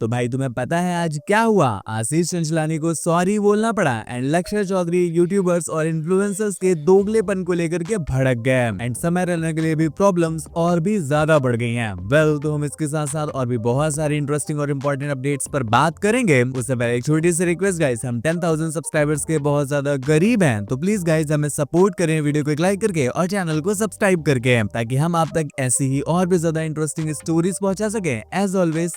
तो भाई तुम्हें पता है आज क्या हुआ? आशीष चंचलानी को सॉरी बोलना पड़ा एंड लक्ष्य चौधरी यूट्यूबर्स और इन्फ्लुएंसर्स के दोगलेपन को लेकर के भड़क गए एंड समय रहने के लिए भी प्रॉब्लम्स और भी ज्यादा बढ़ गई हैं। तो हम इसके साथ साथ और भी बहुत सारी इंटरेस्टिंग और इम्पोर्टेंट अपडेट्स पर बात करेंगे। उससे पहले एक छोटी सी रिक्वेस्ट गाइस, हम 10,000 सब्सक्राइबर्स के बहुत ज्यादा गरीब हैं, तो प्लीज गाइस हमें सपोर्ट करें वीडियो को एक लाइक करके और चैनल को सब्सक्राइब करके, ताकि हम आप तक ऐसी ही और भी ज्यादा इंटरेस्टिंग स्टोरीज पहुंचा सके। एज ऑलवेज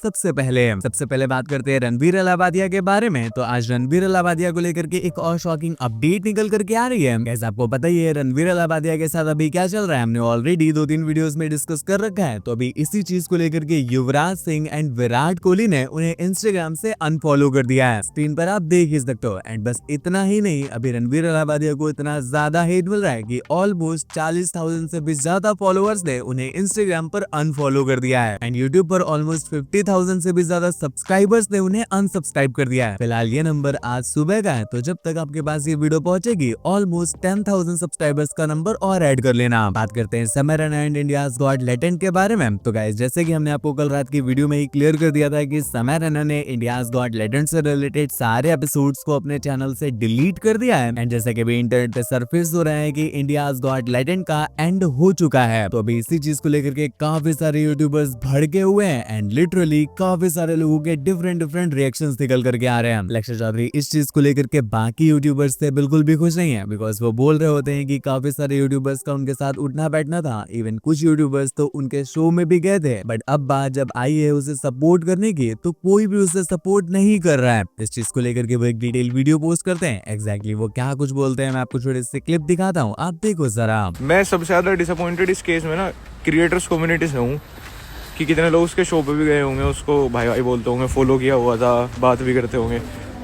सबसे पहले बात करते हैं रणबीर अलाहाबादिया के बारे में। तो आज रणबीर अलाहाबादिया को लेकर के एक और शॉकिंग अपडेट निकल करके आ रही है। कैसे आपको पता ही है रणबीर अलाहाबादिया के साथ अभी क्या चल रहा है, हमने ऑलरेडी 2-3 वीडियोस में डिस्कस कर रखा है। तो अभी इसी चीज को लेकर के युवराज सिंह एंड विराट कोहली ने उन्हें इंस्टाग्राम से अनफॉलो कर दिया है। स्क्रीन पर आप देख ही सकते हो। एंड बस इतना ही नहीं, अभी रणबीर अलाहाबादिया को इतना ज्यादा हेट मिल रहा है कि ऑलमोस्ट 40,000 से भी ज्यादा फॉलोअर्स ने उन्हें इंस्टाग्राम पर अनफॉलो कर दिया है एंड यूट्यूब पर ऑलमोस्ट 50,000 से भी ज्यादा सब्सक्राइबर्स ने उन्हें अनसब्सक्राइब कर दिया है। फिलहाल ये नंबर आज सुबह का है, तो जब तक आपके पास ये वीडियो पहुंचेगी ऑलमोस्ट 10,000 सब्सक्राइबर्स का नंबर और ऐड कर लेना। बात करते हैं समय Raina and India's got latent के बारे में। तो गाइस, जैसे कि हमने आपको कल रात की वीडियो में ही क्लियर कर दिया था कि समय रैना ने इंडियाज गॉट लेटेंट से रिलेटेड सारे एपिसोड्स को अपने चैनल से डिलीट कर दिया है एंड जैसे कि भी इंटरनेट पे सरफेस हो रहा है कि इंडियाज गॉट लेटेंट का एंड हो चुका है। तो अभी इसी चीज को लेकर के काफी सारे यूट्यूबर्स भड़के हुए हैं एंड लिटरली काफी सारे लोगों के डिफरेंट रिएक्शंस निकल करके आ रहे हैं। लक्ष्य चौधरी इस चीज को लेकर के बाकी यूट्यूबर्स से बिल्कुल भी खुश नहीं है, बिकॉज वो बोल रहे होते हैं कि काफी सारे यूट्यूबर्स का उनके साथ उठना बैठना था। इवन कुछ यूट्यूबर्स तो उनके शो में भी गए थे, बट अब बात जब आई है उसे सपोर्ट करने की, तो कोई भी उसे सपोर्ट नहीं कर रहा है। इस चीज को लेकर के वो एक डिटेल वीडियो पोस्ट करते हैं। एग्जैक्टली वो क्या कुछ बोलते हैं, मैं आपको थोड़े से क्लिप दिखाता हूँ, आप देखो जरा। मैं सबसे ज्यादा डिसअपॉइंटेड इस केस में ना क्रिएटर्स कम्युनिटी से हूँ कि कितने लोग उसके शो पे भी गए होंगे, उसको भाई भाई बोलते होंगे, फॉलो किया हुआ था, बात भी करते होंगे,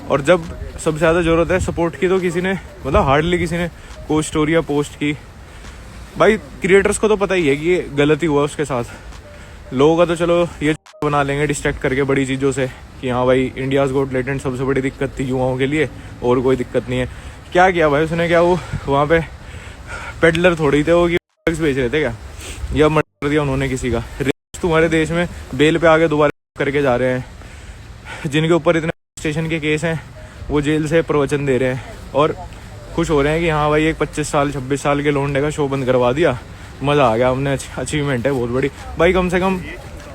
और जब सबसे ज़्यादा ज़रूरत है सपोर्ट की तो किसी ने मतलब हार्डली किसी ने कोई स्टोरियाँ पोस्ट की। भाई क्रिएटर्स को तो पता ही है कि ये गलती हुआ उसके साथ। लोगों का तो चलो ये बना लेंगे डिस्ट्रैक्ट करके बड़ी चीज़ों से कि हाँ भाई इंडियाज़ गॉट लेटेंट सबसे बड़ी दिक्कत थी युवाओं के लिए, और कोई दिक्कत नहीं है। क्या किया भाई उसने, क्या वो वहाँ पे पेडलर थोड़ी थे वो कि बेच रहे थे क्या, या मर्डर दिया उन्होंने किसी का। तुम्हारे देश में बेल पे आगे दोबारा करके जा रहे हैं, जिनके ऊपर इतने स्टेशन के केस हैं वो जेल से प्रवचन दे रहे हैं और खुश हो रहे हैं कि हाँ भाई एक 25 साल 26 साल के लोंडे का शो बंद करवा दिया, मज़ा आ गया, हमने अचीवमेंट है बहुत बड़ी। भाई कम से कम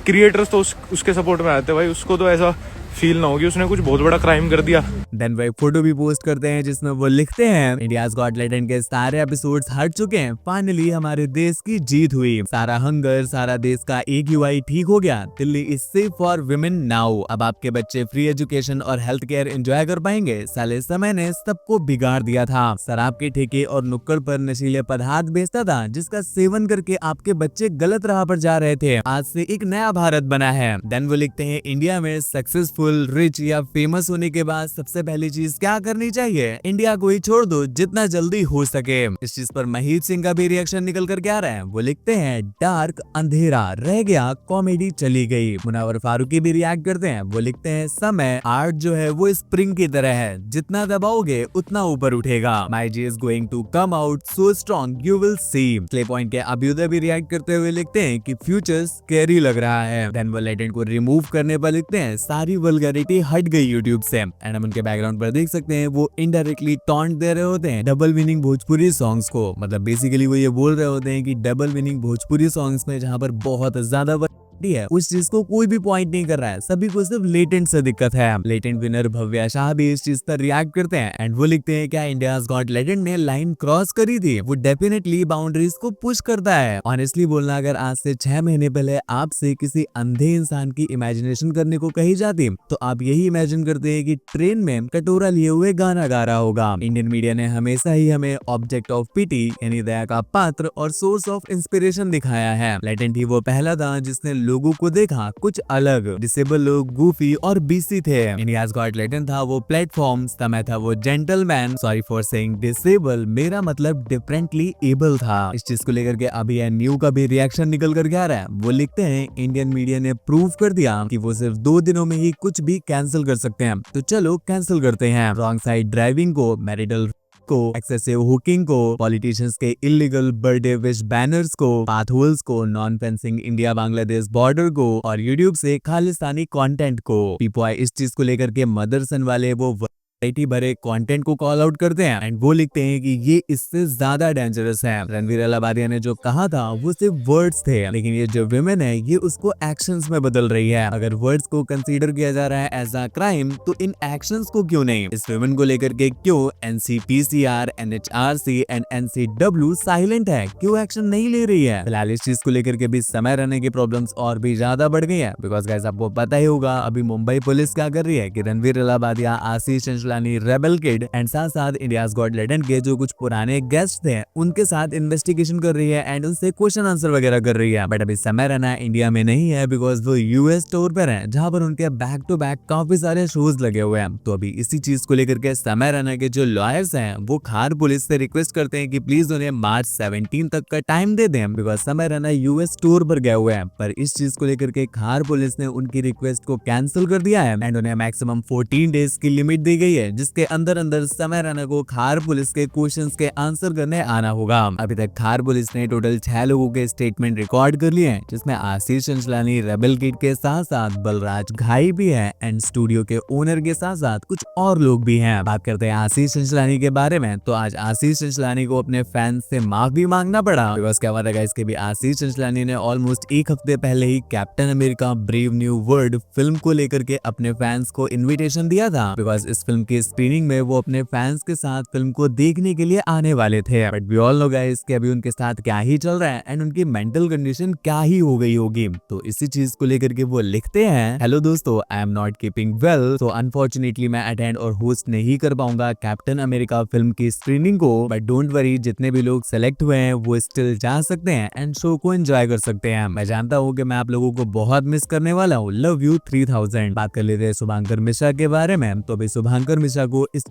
क्रिएटर्स तो उसके सपोर्ट में आते हैं भाई, उसको तो ऐसा फील ना होगी उसने कुछ बहुत बड़ा क्राइम कर दिया। देन वही फोटो भी पोस्ट करते हैं जिसमें वो लिखते हैं इंडियाज गॉट लेटेंट के सारे एपिसोड्स हट चुके हैं, फाइनली हमारे देश की जीत हुई, सारा हंगर, सारा देश का AQI ठीक हो गया, Delhi is safe for women now, अब आपके बच्चे फ्री एजुकेशन और हेल्थ केयर एंजॉय कर पाएंगे, साले समय ने सबको बिगाड़ दिया था, शराब के ठेके और नुक्कड़ पर नशीले पदार्थ बेचता था जिसका सेवन करके आपके बच्चे गलत राह पर जा रहे थे, आज से एक नया भारत बना है। देन वो लिखते हैं इंडिया में सक्सेसफुल, रिच या फेमस होने के बाद सबसे पहली चीज क्या करनी चाहिए, इंडिया को ही छोड़ दो जितना जल्दी हो सके। इस चीज पर महीत सिंह का भी रिएक्शन निकल कर क्या रहा है, वो लिखते हैं डार्क अंधेरा रह गया, कॉमेडी चली गई। मुनावर फारूकी भी रिएक्ट करते हैं, वो लिखते हैं समय आर्ट जो है वो स्प्रिंग की तरह है, जितना दबाओगे उतना ऊपर उठेगा, my ghee is going to come out so strong you will see. Play point के अभ्युदय भी रिएक्ट करते हुए लिखते हैं कि फ्यूचर स्कैरी लग रहा है। देन वो लेटेंट को रिमूव करने पर लिखते हैं सारी वल्गैरिटी हट गई यूट्यूब से, एंड हम उनके बैकग्राउंड पर देख सकते हैं वो इनडायरेक्टली टॉन्ट दे रहे होते हैं डबल मीनिंग भोजपुरी सॉन्ग्स को, मतलब बेसिकली वो ये बोल रहे होते हैं कि डबल मीनिंग भोजपुरी सॉन्ग्स में जहां पर बहुत ज्यादा है उस चीज को कोई भी पॉइंट नहीं कर रहा है, सभी को सिर्फ लेटेंट से दिक्कत है। लेटेंट विनर भव्या शाह भी इस चीज पर रिएक्ट करते हैं एंड वो लिखते हैं क्या इंडियाज गॉट लेटेंट ने लाइन क्रॉस करी थी, वो डेफिनेटली बाउंड्रीज को पुश करता है। ऑनेस्टली बोलना, अगर आज से 6 महीने पहले आपसे किसी अंधे इंसान की इमेजिनेशन करने को कही जाती तो आप यही इमेजिन करते हैं कि ट्रेन में कटोरा लिए हुए गाना गा रहा होगा। इंडियन मीडिया ने हमेशा ही हमें ऑब्जेक्ट ऑफ पिटी यानी दया का पात्र और सोर्स ऑफ इंस्पिरेशन दिखाया है। लेटेंट ही वो पहला था जिसने लोगों को देखा कुछ अलग, डिसेबल लोग गूफी और बीसी थे, इंडियाज गॉट लेटेंट था वो प्लेटफॉर्म, समय था वो gentleman, sorry for saying disable, मेरा मतलब डिफरेंटली एबल था। इस चीज को लेकर के अभी न्यू का भी रिएक्शन निकल कर आ रहा है, वो लिखते हैं इंडियन मीडिया ने प्रूव कर दिया कि वो सिर्फ 2 दिनों में ही कुछ भी कैंसिल कर सकते हैं, तो चलो कैंसिल करते हैं। रॉन्ग साइड ड्राइविंग को मैरिटल को, एक्सेसिव हुकिंग को, पॉलिटिशियंस के इलीगल बर्थडे विश बैनर्स को, पाथ होल्स को, non fencing India Bangladesh border को और यूट्यूब से खालिस्तानी कंटेंट को। पीपीआई इस चीज को लेकर के मदरसन वाले वो भरे कंटेंट को कॉल आउट करते हैं एंड वो लिखते हैं कि ये इससे ज्यादा डेंजरस है। रणवीर अलाहाबादिया ने जो कहा था वो सिर्फ वर्ड्स थे, लेकिन ये जो विमेन है ये उसको एक्शंस में बदल रही है। अगर वर्ड्स को कंसीडर किया जा रहा है एज अ क्राइम तो इन एक्शंस को क्यों नहीं? इस विमेन को लेकर के क्यों NCPCR, NHRC and NCW silent है, क्यों एक्शन नहीं ले रही है? फिलहाल इस चीज को लेकर के भी समय रहने की प्रॉब्लम्स और भी ज्यादा बढ़ गई है। बिकॉज गाइस आपको पता ही होगा अभी मुंबई पुलिस क्या कर रही है कि रणवीर अलाहाबादिया, आशीष चंचलानी, रेबल किड एंड साथ साथ इंडियाज गॉट टैलेंट के जो कुछ पुराने गेस्ट थे उनके साथ इन्वेस्टिगेशन कर रही है एंड उनसे क्वेश्चन आंसर वगैरह कर रही है। बट अभी समय रहना इंडिया में नहीं है बिकॉज वो यूएस टूर पर है जहां पर उनके बैक टू बैक काफी सारे शोज लगे हुए हैं। तो अभी इसी चीज को लेकर के समय रहना के जो लॉयर्स हैं वो खार पुलिस से रिक्वेस्ट करते हैं कि प्लीज उन्हें मार्च 17 तक का टाइम दे दें बिकॉज समय रहना यूएस टूर पर गए हुए हैं। पर इस चीज को लेकर के खार पुलिस ने उनकी रिक्वेस्ट को कैंसिल कर दिया है एंड उन्हें मैक्सिमम 14 डेज की लिमिट दी गई है जिसके अंदर समय रहना को खार पुलिस के क्वेश्चंस के आंसर करने आना होगा। अभी तक खार पुलिस ने टोटल 6 लोगों के स्टेटमेंट रिकॉर्ड कर लिए हैं जिसमें आशीष चंचलानी, रेबल किड के साथ साथ बलराज घाई भी है एंड स्टूडियो के ओनर के साथ साथ कुछ और लोग भी हैं। बात करते हैं आशीष चंचलानी के बारे में तो आज आशीष चंचलानी को अपने फैंस से माफी मांगना पड़ा बिकॉज क्या हुआ था इसके भी आशीष चंचलानी ने ऑलमोस्ट एक हफ्ते पहले ही captain America brave new world film को लेकर के अपने फैंस को इन्विटेशन दिया था बिकॉज इस फिल्म की स्क्रीनिंग में वो अपने फैंस के साथ फिल्म को देखने के लिए आने वाले थे। But we all know guys कि अभी उनके साथ क्या ही चल रहा है एंड उनकी मेंटल कंडीशन क्या ही हो गई होगी। तो इसी चीज को लेकर के वो लिखते हैं, हेलो दोस्तों, I am not keeping well, तो अनफॉर्चुनेटली मैं अटेंड और होस्ट नहीं कर पाऊंगा कैप्टन अमेरिका फिल्म की स्क्रीनिंग को। बट डोंट वरी, जितने भी लोग सेलेक्ट हुए हैं वो स्टिल जा सकते हैं एंड शो को एंजॉय कर सकते हैं। मैं जानता हूँ कि मैं आप लोगों को बहुत मिस करने वाला हूँ। Love you 3000। बात कर लेते हैं शुभांकर मिश्रा के बारे में तो अभी शुभांकर मिश्रा को इस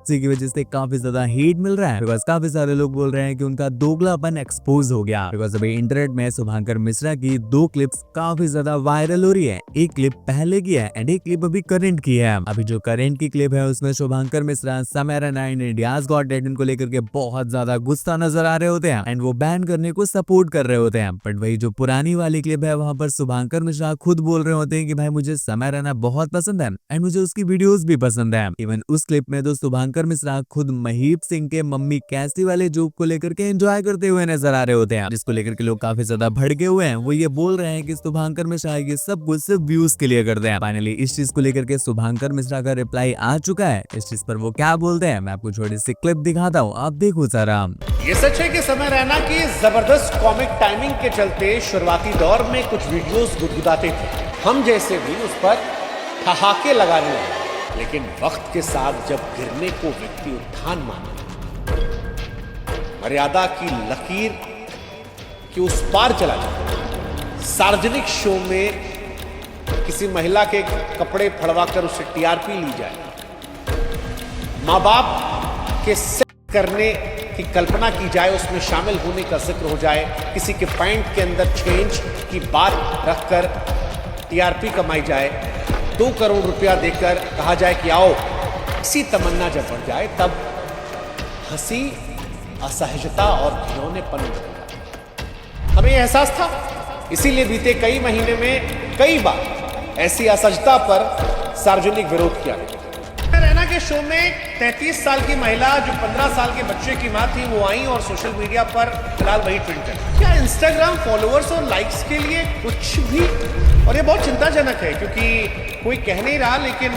की वजह से काफी ज्यादा हेट मिल रहा है बिकॉज काफी सारे लोग बोल रहे हैं कि उनका दोगलापन एक्सपोज हो गया बिकॉज अभी इंटरनेट में शुभांकर मिश्रा की 2 क्लिप्स काफी ज्यादा वायरल हो रही है। एक क्लिप पहले की है एंड एक क्लिप अभी करंट की है। अभी जो करंट की क्लिप है उसमें शुभांकर मिश्रा समय रहना इंडियाज गॉट टैलेंट को लेकर के बहुत ज्यादा गुस्सा नजर आ रहे होते हैं एंड वो बैन करने को सपोर्ट कर रहे होते हैं। बट वही जो पुरानी वाली क्लिप है वहां पर शुभांकर मिश्रा खुद बोल रहे होते हैं कि भाई मुझे समय रहना बहुत पसंद है एंड मुझे उसकी वीडियोस भी पसंद है। इवन उस क्लिप में तो शुभांकर मिश्रा खुद महीप सिंह के मम्मी कैसी वाले जोक को लेकर के एंजॉय करते हुए नजर आ रहे होते हैं जिसको लेकर के लोग काफी ज्यादा भड़के हुए हैं। वो ये बोल रहे हैं कि शुभांकर मिश्रा ये सब कुछ सिर्फ व्यूज के लिए करते हैं। फाइनली इस चीज को लेकर के शुभांकर मिश्रा का रिप्लाई आ चुका है। इस चीज पर वो क्या बोलते हैं मैं आपको छोटी सी क्लिप दिखाता हूँ, आप देखो सारा। ये सच है कि समय रहना की जबरदस्त कॉमिक टाइमिंग के चलते शुरुआती दौर में कुछ वीडियोस गुदगुदाते थे, हम जैसे भी उस पर ठहाके लगाने लगे। लेकिन वक्त के साथ जब गिरने को व्यक्ति उत्थान माने, मर्यादा की लकीर के उस पार चला जाए, सार्वजनिक शो में किसी महिला के कपड़े फड़वाकर उससे टीआरपी ली जाए, माँ बाप के सेक्स करने की कल्पना की जाए, उसमें शामिल होने का जिक्र हो जाए, किसी के पैंट के अंदर 6 इंच की बात रखकर टीआरपी कमाई जाए, 2 करोड़ रुपया देकर कहा जाए कि आओ, इसी तमन्ना जब बढ़ जाए तब हंसी, असहजता और घिनौनेपन बढ़ेगा। हमें एहसास था, इसीलिए बीते कई महीने में कई बार ऐसी असहजता पर सार्वजनिक विरोध किया गया। रहना के शो में 33 साल की महिला जो 15 साल के बच्चे की मां थी वो आई और सोशल मीडिया पर फिलहाल वही ट्रेंड कर। क्या इंस्टाग्राम फॉलोअर्स और लाइक्स के लिए कुछ भी, और ये बहुत चिंताजनक है क्योंकि कोई कह नहीं रहा, लेकिन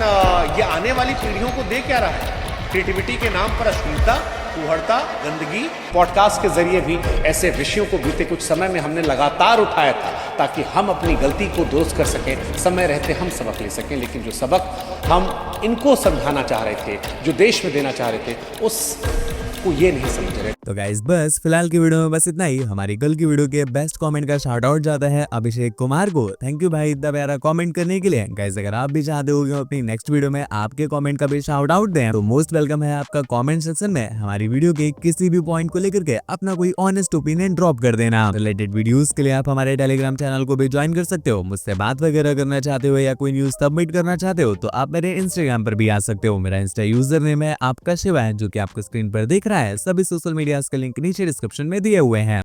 ये आने वाली पीढ़ियों को दे क्या रहा है? क्रिएटिविटी के नाम पर अश्लीलता, कुहड़ता, गंदगी। पॉडकास्ट के जरिए भी ऐसे विषयों को बीते कुछ समय में हमने लगातार उठाया था ताकि हम अपनी गलती को दुरुस्त कर सकें, समय रहते हम सबक ले सकें। लेकिन जो सबक हम इनको समझाना चाह रहे थे, जो देश में देना चाह रहे थे, उसको ये नहीं समझ रहे। तो गाइस बस फिलहाल की वीडियो में बस इतना ही। हमारी कल की वीडियो के बेस्ट कमेंट का शाउट आउट जाता है अभिषेक कुमार को। थैंक यू भाई इतना प्यारा कमेंट करने के लिए। गाइस अगर आप भी चाहते हो कि हम अपनी नेक्स्ट वीडियो में आपके कमेंट का भी शाउट आउट दें तो मोस्ट वेलकम है आपका कमेंट सेक्शन में हमारी वीडियो के किसी भी पॉइंट को लेकर के अपना कोई ऑनेस्ट ओपिनियन ड्रॉप कर देना। रिलेटेड वीडियोस के लिए आप हमारे टेलीग्राम चैनल को भी ज्वाइन कर सकते हो। मुझसे बात वगैरह करना चाहते हो या कोई न्यूज सबमिट करना चाहते हो तो आप मेरे इंस्टाग्राम पर भी आ सकते हो। मेरा इंस्टा यूजर नेम है आपका शिवा है जो कि आपको स्क्रीन पर दिख रहा है। सभी सोशल मीडिया के लिंक नीचे डिस्क्रिप्शन में दिए हुए हैं।